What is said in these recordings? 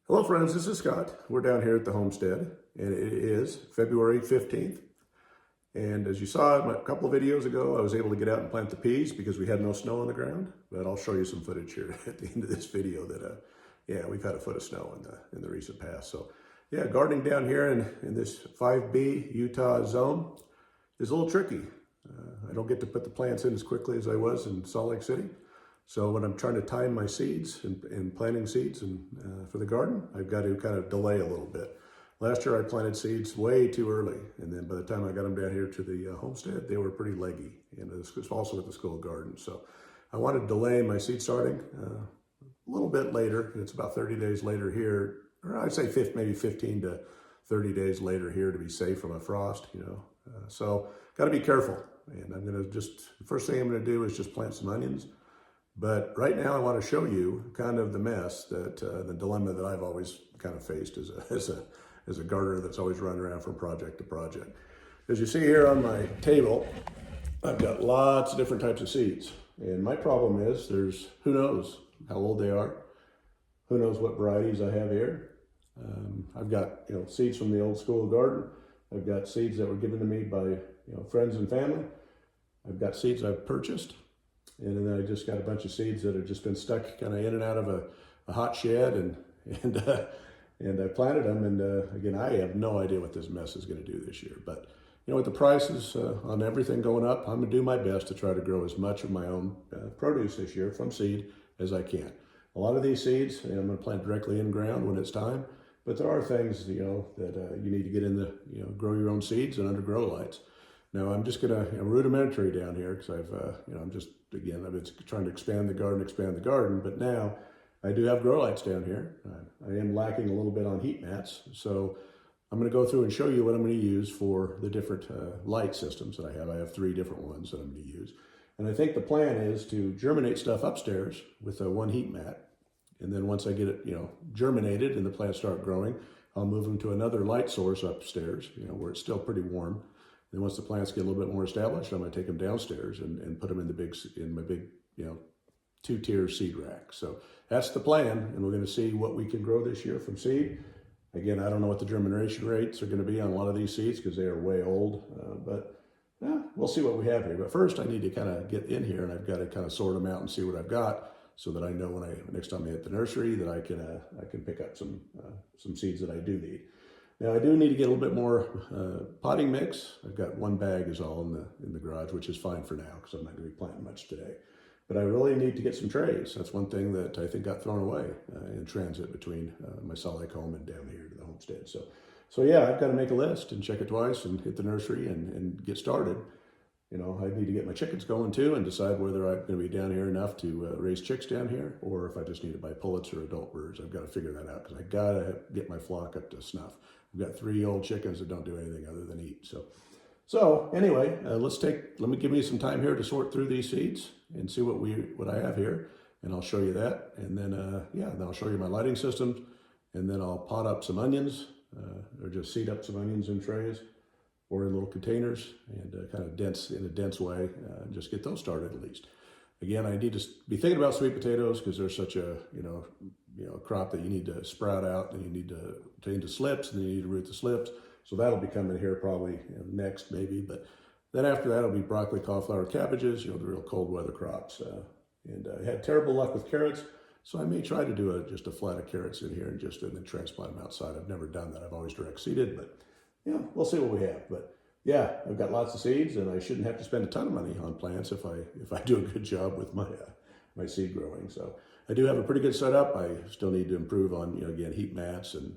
Hello friends, this is Scott. We're down here at the Homestead and it is February 15th. And as you saw a couple of videos ago, I was able to get out and plant the peas because we had no snow on the ground. But I'll show you some footage here at the end of this video that, we've had a foot of snow in the recent past. So yeah, gardening down here in this 5B Utah zone is a little tricky. I don't get to put the plants in as quickly as I was in Salt Lake City. So when I'm trying to time my seeds and planting seeds for the garden, I've got to kind of delay a little bit. Last year I planted seeds way too early, and then by the time I got them down here to the homestead, they were pretty leggy, and also at the school garden. So I wanted to delay my seed starting a little bit later. It's about 30 days later here, or I'd say maybe 15 to 30 days later here to be safe from a frost, So got to be careful, and the first thing I'm going to do is just plant some onions. But right now I want to show you kind of the mess the dilemma that I've always kind of faced as a gardener that's always run around from project to project. As you see here on my table, I've got lots of different types of seeds. And my problem is who knows how old they are, who knows what varieties I have here. I've got seeds from the old school garden. I've got seeds that were given to me by friends and family. I've got seeds I've purchased. And then I just got a bunch of seeds that have just been stuck kind of in and out of a hot shed, and I planted them. And again, I have no idea what this mess is going to do this year. But with the prices on everything going up, I'm going to do my best to try to grow as much of my own produce this year from seed as I can. A lot of these seeds, I'm going to plant directly in ground when it's time. But there are things that you need to get in grow your own seeds and under grow lights. Now I'm just gonna rudimentary down here because I've been trying to expand the garden, but now I do have grow lights down here. I am lacking a little bit on heat mats, so I'm gonna go through and show you what I'm gonna use for the different light systems that I have. I have 3 different ones that I'm gonna use. And I think the plan is to germinate stuff upstairs with one heat mat. And then once I get it, germinated and the plants start growing, I'll move them to another light source upstairs, where it's still pretty warm. Then once the plants get a little bit more established, I'm going to take them downstairs and put them in my big 2-tier seed rack. So that's the plan, and we're going to see what we can grow this year from seed. Again, I don't know what the germination rates are going to be on a lot of these seeds because they are way old, but we'll see what we have here. But first, I need to kind of get in here, and I've got to kind of sort them out and see what I've got, so that I know next time I hit the nursery that I can pick up some seeds that I do need. Now I do need to get a little bit more potting mix. I've got 1 bag is all in the garage, which is fine for now because I'm not going to be planting much today. But I really need to get some trays. That's one thing that I think got thrown away in transit between my Salt Lake home and down here to the homestead. So yeah, I've got to make a list and check it twice and hit the nursery and get started. I need to get my chickens going too and decide whether I'm going to be down here enough to raise chicks down here or if I just need to buy pullets or adult birds. I've got to figure that out because I got to get my flock up to snuff. I've got 3 old chickens that don't do anything other than eat. So anyway, give me some time here to sort through these seeds and see what I have here, and I'll show you that. And then then I'll show you my lighting systems, and then I'll pot up some onions or just seed up some onions in trays or in little containers and kind of in a dense way, just get those started at least. Again, I need to be thinking about sweet potatoes because they're such a crop that you need to sprout out, and you need to change the slips, and then you need to root the slips. So that'll be coming here probably next maybe. But then after that, it'll be broccoli, cauliflower, cabbages, the real cold weather crops. And I had terrible luck with carrots, so I may try to do just a flat of carrots in here and then transplant them outside. I've never done that. I've always direct seeded, but we'll see what we have. But yeah, I've got lots of seeds, and I shouldn't have to spend a ton of money on plants if I do a good job with my seed growing. So I do have a pretty good setup. I still need to improve on again heat mats and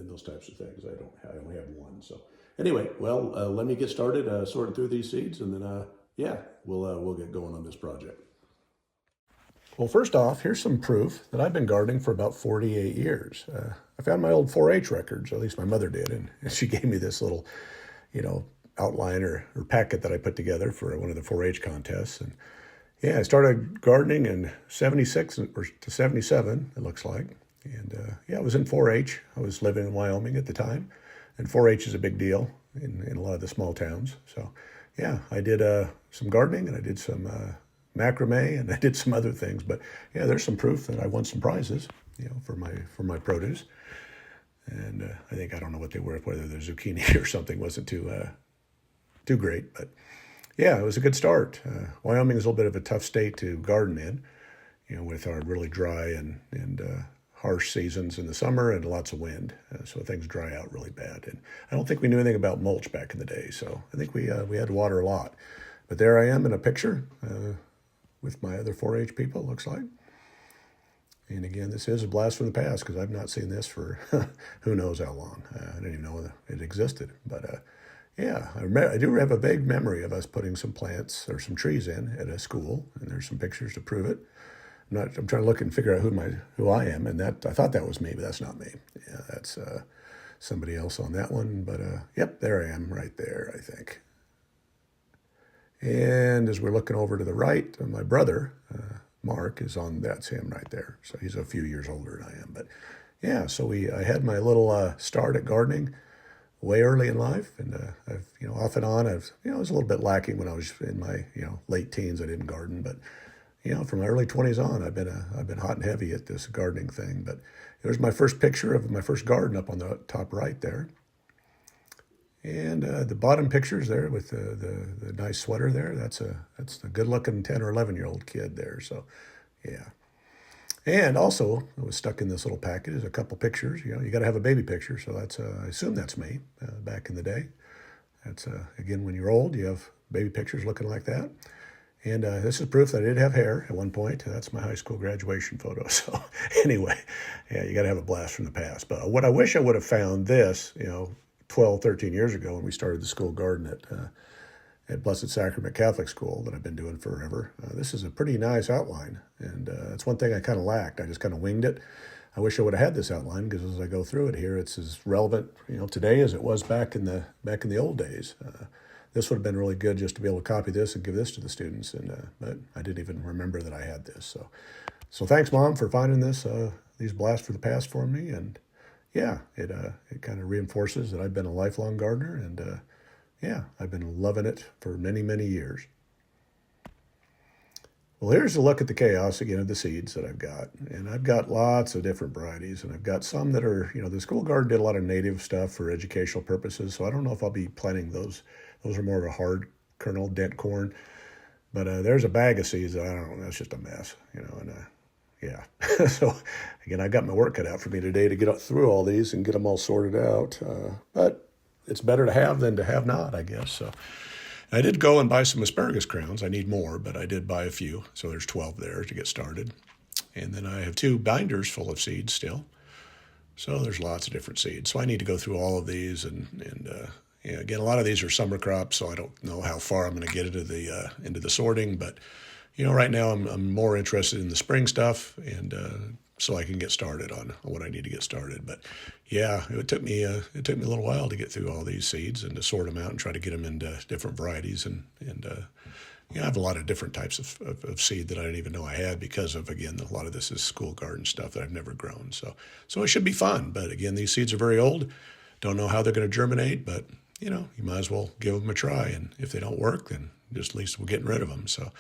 those types of things. I only have 1. So anyway, well, let me get started sorting through these seeds, and then we'll get going on this project. Well, first off, here's some proof that I've been gardening for about 48 years. I found my old 4-H records, at least my mother did, and she gave me this little, outline or packet that I put together for one of the 4-H contests. And yeah, I started gardening in 76 or to 77, it looks like. And I was in 4-H. I was living in Wyoming at the time, and 4-H is a big deal in a lot of the small towns. So yeah, I did some gardening, and I did some macrame, and I did some other things. But yeah, there's some proof that I won some prizes. for my produce. And I don't know what they were, whether the zucchini or something wasn't too great, but yeah, it was a good start. Wyoming is a little bit of a tough state to garden in, with our really dry and harsh seasons in the summer and lots of wind, so things dry out really bad. And I don't think we knew anything about mulch back in the day, so I think we had to water a lot. But there I am in a picture with my other 4-H people, it looks like. And again, this is a blast from the past because I've not seen this for who knows how long. I didn't even know it existed. But yeah, I do have a vague memory of us putting some plants or some trees in at a school, and there's some pictures to prove it. I'm trying to look and figure out who I am, and that I thought that was me, but that's not me. Yeah, that's somebody else on that one. But yep, there I am right there, I think. And as we're looking over to the right, my brother, Mark, that's him right there. So he's a few years older than I am. But yeah, so I had my little start at gardening way early in life. And I've, off and on, I was a little bit lacking when I was in my, late teens. I didn't garden, but, from my early 20s on, I've been hot and heavy at this gardening thing. But there's my first picture of my first garden up on the top right there. And the bottom pictures there with the nice sweater there, that's a good-looking 10 or 11-year-old kid there. So, yeah. And also, I was stuck in this little package, a couple pictures. You got to have a baby picture, so that's I assume that's me back in the day. That's again, when you're old, you have baby pictures looking like that. And this is proof that I did have hair at one point. That's my high school graduation photo. So anyway, yeah, you got to have a blast from the past. But what I wish I would have found this, 12, 13 years ago when we started the school garden at Blessed Sacrament Catholic School that I've been doing forever. This is a pretty nice outline, and that's one thing I kind of lacked. I just kind of winged it. I wish I would have had this outline because as I go through it here, it's as relevant, today as it was back in the old days. This would have been really good just to be able to copy this and give this to the students, but I didn't even remember that I had this. So thanks, Mom, for finding these blasts for the past for me, and yeah, it kind of reinforces that I've been a lifelong gardener, and yeah, I've been loving it for many, many years. Well, here's a look at the chaos again of the seeds that I've got. And I've got lots of different varieties, and I've got some that are, the school garden did a lot of native stuff for educational purposes, so I don't know if I'll be planting those. Those are more of a hard kernel dent corn. But there's a bag of seeds that I don't know, that's just a mess, and yeah. So, again, I got my work cut out for me today to get through all these and get them all sorted out. But it's better to have than to have not, I guess. So I did go and buy some asparagus crowns. I need more, but I did buy a few. So there's 12 there to get started. And then I have 2 binders full of seeds still. So there's lots of different seeds. So I need to go through all of these. And again, a lot of these are summer crops, so I don't know how far I'm going to get into the sorting, but right now I'm more interested in the spring stuff, and so I can get started on what I need to get started. But yeah, it took me a little while to get through all these seeds and to sort them out and try to get them into different varieties, and I have a lot of different types of seed that I didn't even know I had because of, again, a lot of this is school garden stuff that I've never grown. So it should be fun. But again, these seeds are very old. Don't know how they're going to germinate, but you might as well give them a try. And if they don't work, then just at least we're getting rid of them. So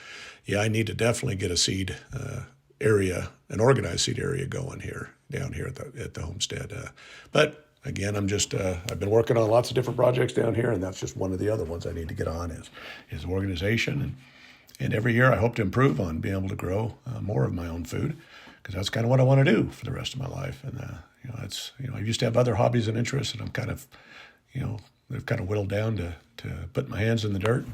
yeah, I need to definitely get a seed area, an organized seed area going down here at the homestead. But again, I've been working on lots of different projects down here, and that's just one of the other ones I need to get on is organization. And every year I hope to improve on being able to grow more of my own food, because that's kind of what I want to do for the rest of my life. And I used to have other hobbies and interests, and I'm kind of, they've kind of whittled down to putting my hands in the dirt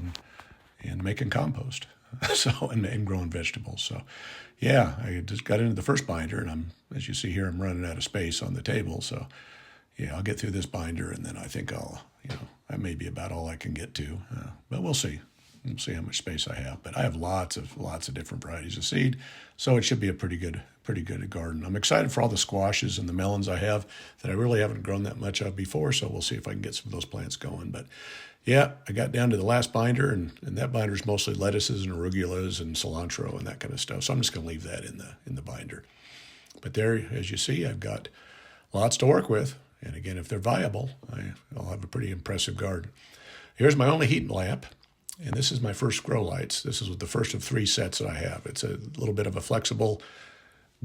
and making compost, and growing vegetables. So yeah, I just got into the first binder, and as you see here, I'm running out of space on the table. So yeah, I'll get through this binder, and then I think that may be about all I can get to, but we'll see. We'll see how much space I have. But I have lots of different varieties of seed, so it should be a pretty good garden. I'm excited for all the squashes and the melons I have that I really haven't grown that much of before, so we'll see if I can get some of those plants going. But yeah, I got down to the last binder, and that binder is mostly lettuces and arugulas and cilantro and that kind of stuff, so I'm just going to leave that in the binder. But there, as you see, I've got lots to work with, and again, if they're viable, I'll have a pretty impressive garden. Here's my only heat lamp. And this is my first grow lights. This is the first of 3 sets that I have. It's a little bit of a flexible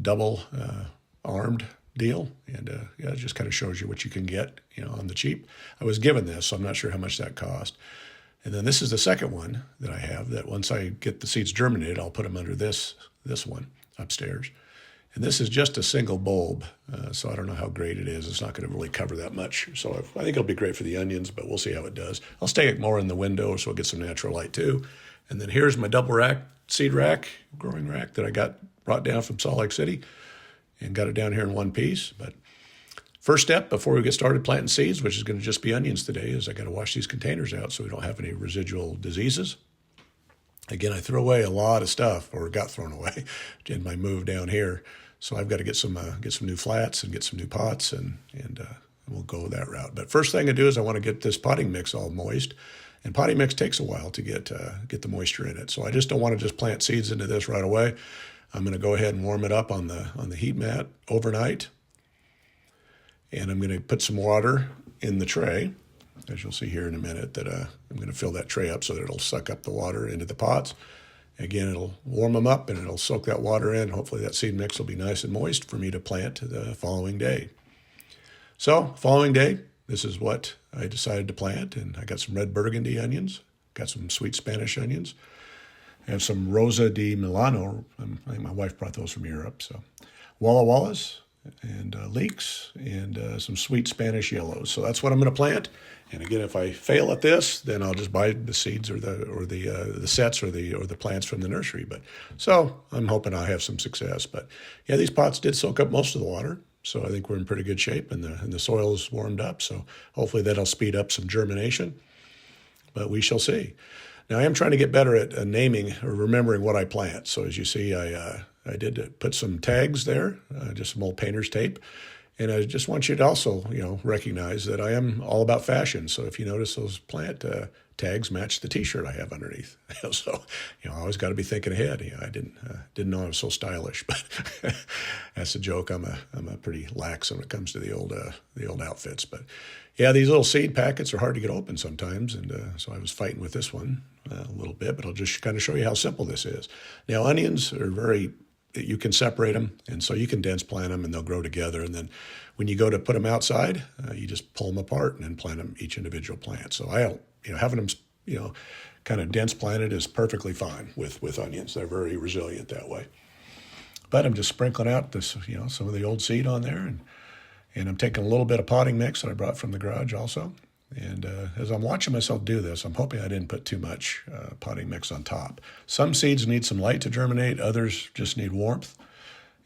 double armed deal, and yeah, it just kind of shows you what you can get, on the cheap. I was given this, so I'm not sure how much that cost. And then this is the second one that I have, that once I get the seeds germinated, I'll put them under this one upstairs. And this is just a single bulb, so I don't know how great it is. It's not going to really cover that much. So I think it'll be great for the onions, but we'll see how it does. I'll stake it more in the window so it gets some natural light too. And then here's my double rack, seed rack, growing rack that I got brought down from Salt Lake City and got it down here in one piece. But first step before we get started planting seeds, which is going to just be onions today, is I got to wash these containers out so we don't have any residual diseases. Again, I threw away a lot of stuff, or got thrown away in my move down here. So I've got to get some new flats and get some new pots, and we'll go that route. But first thing I do is I want to get this potting mix all moist, and potting mix takes a while to get the moisture in it. So I just don't want to just plant seeds into this right away. I'm going to go ahead and warm it up on the heat mat overnight, and I'm going to put some water in the tray, as you'll see here in a minute, that I'm going to fill that tray up so that it'll suck up the water into the pots. Again, it'll warm them up and it'll soak that water in. Hopefully that seed mix will be nice and moist for me to plant the following day. So, following day, this is what I decided to plant, and I got some red burgundy onions, got some sweet Spanish onions, and some Rosa di Milano. I think my wife brought those from Europe. So, Walla Wallas, and leeks, and some sweet Spanish yellows. So that's what I'm going to plant. And again, if I fail at this, then I'll just buy the seeds or the sets or the plants from the nursery. But so I'm hoping I'll have some success. But yeah, these pots did soak up most of the water, so I think we're in pretty good shape, and the soil is warmed up. So hopefully that'll speed up some germination. But we shall see. Now I am trying to get better at naming or remembering what I plant. So as you see, I did put some tags there, just some old painter's tape. And I just want you to also, recognize that I am all about fashion. So if you notice, those plant tags match the T-shirt I have underneath. So, I always got to be thinking ahead. I didn't know I was so stylish, but that's a joke. I'm a pretty lax when it comes to the old outfits. But yeah, these little seed packets are hard to get open sometimes, and so I was fighting with this one a little bit. But I'll just kind of show you how simple this is. Now, onions are you can separate them, and so you can dense plant them and they'll grow together. And then when you go to put them outside, you just pull them apart and then plant them each individual plant. So having them, kind of dense planted is perfectly fine with onions. They're very resilient that way. But I'm just sprinkling out this, some of the old seed on there, and I'm taking a little bit of potting mix that I brought from the garage also. And as I'm watching myself do this, I'm hoping I didn't put too much potting mix on top. Some seeds need some light to germinate. Others just need warmth.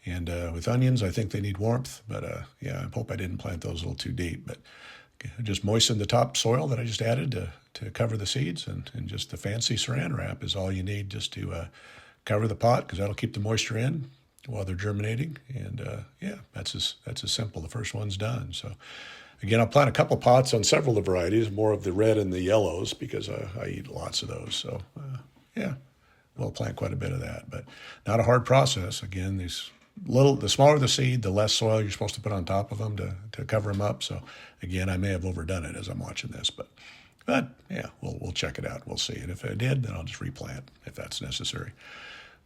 And with onions, I think they need warmth. But I hope I didn't plant those a little too deep. But just moisten the top soil that I just added to cover the seeds. And just the fancy saran wrap is all you need just to cover the pot, because that'll keep the moisture in while they're germinating. And that's as simple. The first one's done. So again, I'll plant a couple pots on several of the varieties, more of the red and the yellows, because I eat lots of those. So, we'll plant quite a bit of that. But not a hard process. Again, the smaller the seed, the less soil you're supposed to put on top of them to cover them up. So, again, I may have overdone it as I'm watching this. But yeah, we'll check it out. We'll see. And if I did, then I'll just replant if that's necessary.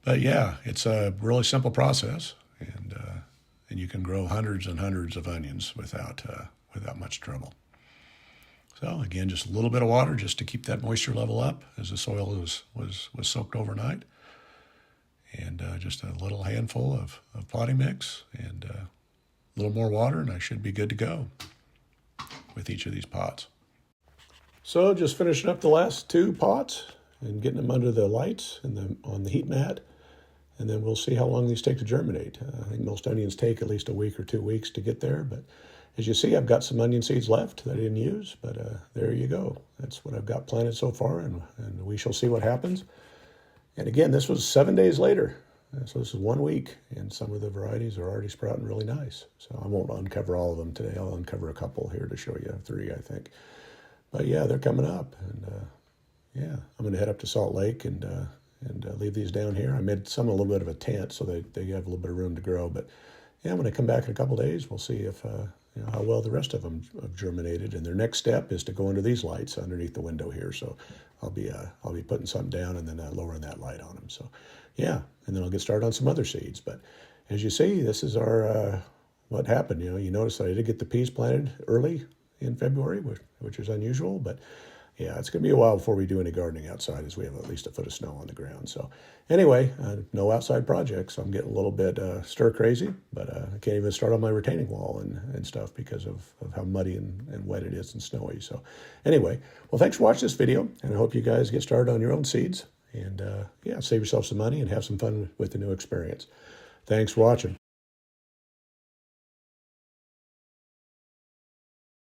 But, yeah, it's a really simple process. And you can grow hundreds and hundreds of onions without much trouble. So again, just a little bit of water just to keep that moisture level up as the soil was soaked overnight, and just a little handful of potting mix and a little more water, and I should be good to go with each of these pots. So just finishing up the last two pots and getting them under the lights and on the heat mat, and then we'll see how long these take to germinate. I think most onions take at least a week or 2 weeks to get there, but as you see, I've got some onion seeds left that I didn't use, but there you go. That's what I've got planted so far, and we shall see what happens. And again, this was 7 days later, so this is 1 week, and some of the varieties are already sprouting really nice. So I won't uncover all of them today. I'll uncover a couple here to show you, 3, I think. But yeah, they're coming up, and I'm going to head up to Salt Lake and leave these down here. I made some a little bit of a tent so they have a little bit of room to grow. But yeah, when I come back in a couple days, we'll see if how well the rest of them have germinated. And their next step is to go into these lights underneath the window here. So I'll be putting something down and then lowering that light on them. So yeah, and then I'll get started on some other seeds. But as you see, this is our what happened. You notice that I did get the peas planted early in February, which is unusual, but yeah, it's going to be a while before we do any gardening outside, as we have at least a foot of snow on the ground. So anyway, no outside projects. I'm getting a little bit stir crazy, but I can't even start on my retaining wall and stuff because of how muddy and wet it is and snowy. So anyway, well, thanks for watching this video, and I hope you guys get started on your own seeds and yeah, save yourself some money and have some fun with the new experience. Thanks for watching.